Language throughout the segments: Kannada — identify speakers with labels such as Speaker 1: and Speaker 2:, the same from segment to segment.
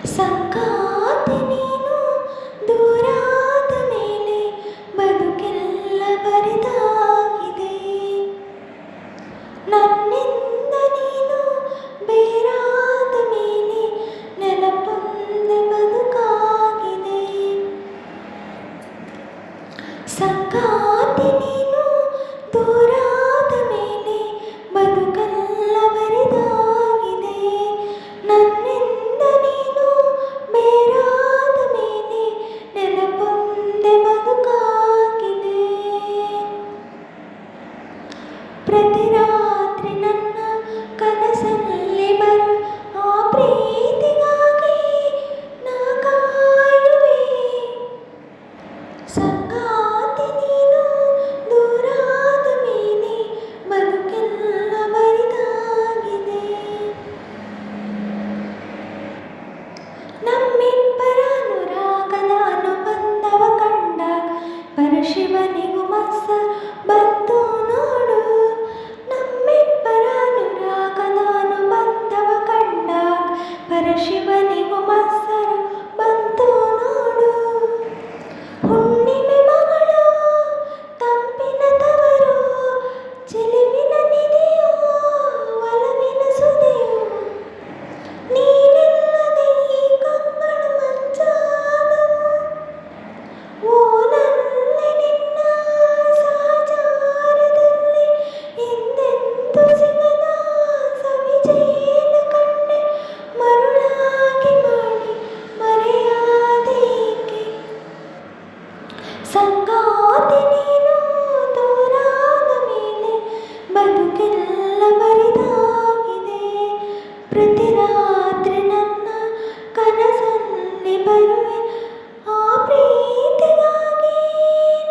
Speaker 1: ಸಂಗಾತಿ ನೀನು ದೂರಾದ ಮೇಲೆ ಬದುಕೆಲ್ಲ ಬರಿದಾಗಿದೆ. ನನ್ನಿಂದ ನೀನು ಬೇರಾದ ಮೇಲೆ ನೆನಪೊಂದೆ ಬದುಕಾಗಿದೆ. ಸಂಗಾತಿ ನೀನು ದೂರಾದ ಮೇಲೆ ಬದುಕೆಲ್ಲ ಬರಿದಾಗಿದೆ. ನನ್ನಿಂದ ನೀನು ಬೇರಾದ ಮೇಲೆ ನೆನಪೊಂದೆ ಬದುಕಾಗಿದೆ. ಪ್ರತಿ ರಾತ್ರಿ ನನ್ನ ಕನಸಲ್ಲಿ ಬರು ಆ ಪ್ರೀತಿಗಾಗಿ ನಾ ಕಾಯುವೆ. ಸಂಗಾತಿ ನೀನು ದೂರಾದ ಮೇಲೆ ಬದುಕೆಲ್ಲ ಬರಿದಾಗಿದೆ. ನಮ್ಮಿಬ್ಬರ ಅನುರಾಗದ ಅನುಬಂಧವ ಕಂಡಾಗ ಪರಶಿವನಿಗೂ ಮತ್ಸ ಬಂತು ನೋಡು. ನಮ್ಮಿಬ್ಬರ ಅನುರಾಗದ ಅನುಬಂಧವ ಕಂಡಾಗ ಪರಶಿವನಿಗೂ ಮತ್ಸರ ಬಂತು ನೋಡು. ಹುಣ್ಣಿಮೆ ಮಗಳು ತಂಪಿನ ತವರು ಚೆಲುವಿನ ನಿಧಿಯೋ ಒಲವಿನ ಸುದೆಯೋ. ನೀನಿಲ್ಲದೆ ಈ ಕಂಗಳು ಮಂಚಾದವು. ಓ ನನ್ನೆ ನಿನ್ನ ಸಹಚಾರದಲ್ಲಿ ಎಂದೆಂದೂ ಸಿಗದ ಸವಿಜೇನ ಕಂಡೆ. ಮರುಳಾಗಿ ಮಾಡಿ ಮರೆಯಾದೇಕೆ. ಸಂಗಾತಿ ನೀನು ದೂರಾದ ಮೇಲೆ ಬದುಕೆಲ್ಲ ಬರಿದಾಗಿದೆ. ಪ್ರತಿ ರಾತ್ರಿ ನನ್ನ ಕನಸಲ್ಲಿ ಬರುವೆ ಆ ಪ್ರೀತಿಗಾಗಿ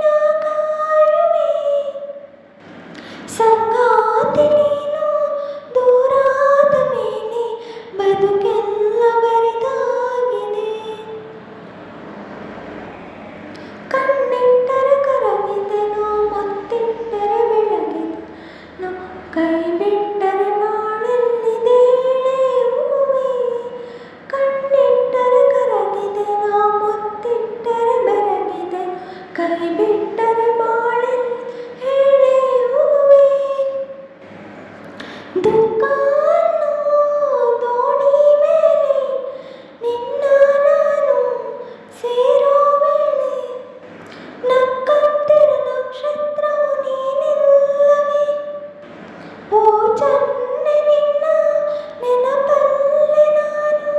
Speaker 1: ನಾ ಕಾಯುವೆ. ಸಂಗಾತಿ ನೀನು ದೂರಾದ ಮೇಲೆ ಬದುಕೆಲ್ಲ ಬರಿದಾಗಿದೆ. ಕಣ್ಣಿಟ್ಟರೆ ಕರಗಿದೆನೋ ಮುತ್ತಿಟ್ಟರೆ ಬೆಳಗಿದೆನೋ ಕೈ ಬಿಟ್ಟರೆ ಬಾಳೆಲ್ಲಿದೆ ಹೂವೆ. ಕಣ್ಣಿಟ್ಟರೆ ಕರಗಿದೆನೋ ಮುತ್ತಿಟ್ಟರೆ ಬೆರಗಿದೆನೋ ಕೈ ಬಿಟ್ಟರೆ ಬಾಳೆಲ್ಲಿ ಹೇಳೆ ಹೂವೆ. ದುಃಖ ಅನ್ನೋ ದೋಣಿ ಮೇಲೆ ನಿನ್ನ ನಾನು ಸೇರೋ ವೇಳೆ ನಕ್ಕಂತಿರು ನಕ್ಷತ್ರವು ನೀನಿಲ್ಲವೇ. ಓ ಚನ್ನೆ ನಿನ್ನ ನೆನಪಲ್ಲಿ ನಾನು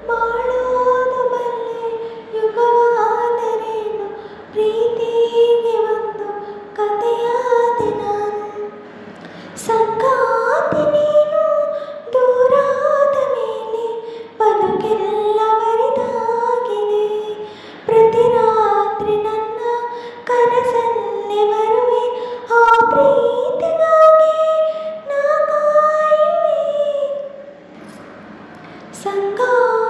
Speaker 1: ಬಾಳೋದು ಬಲ್ಲೆ. ಯುಗವಾದರೇನು ಪ್ರೀತಿಗೆ ಒಂದು ಕಥೆಯಾದೆ ನಾನು. ಸಂಗಾತಿ ನೀನು ದೂರಾದ ಮೇಲೆ ಬದುಕೆಲ್ಲ ಬರಿದಾಗಿದೆ. ಪ್ರತಿ ರಾತ್ರಿ ನನ್ನ ಕನಸಲ್ಲಿ ಬರುವೆ ಆ ಪ್ರೀತಿಗಾಗಿ ನಾ ಕಾಯುವೆ. ಸಂಗಾತಿ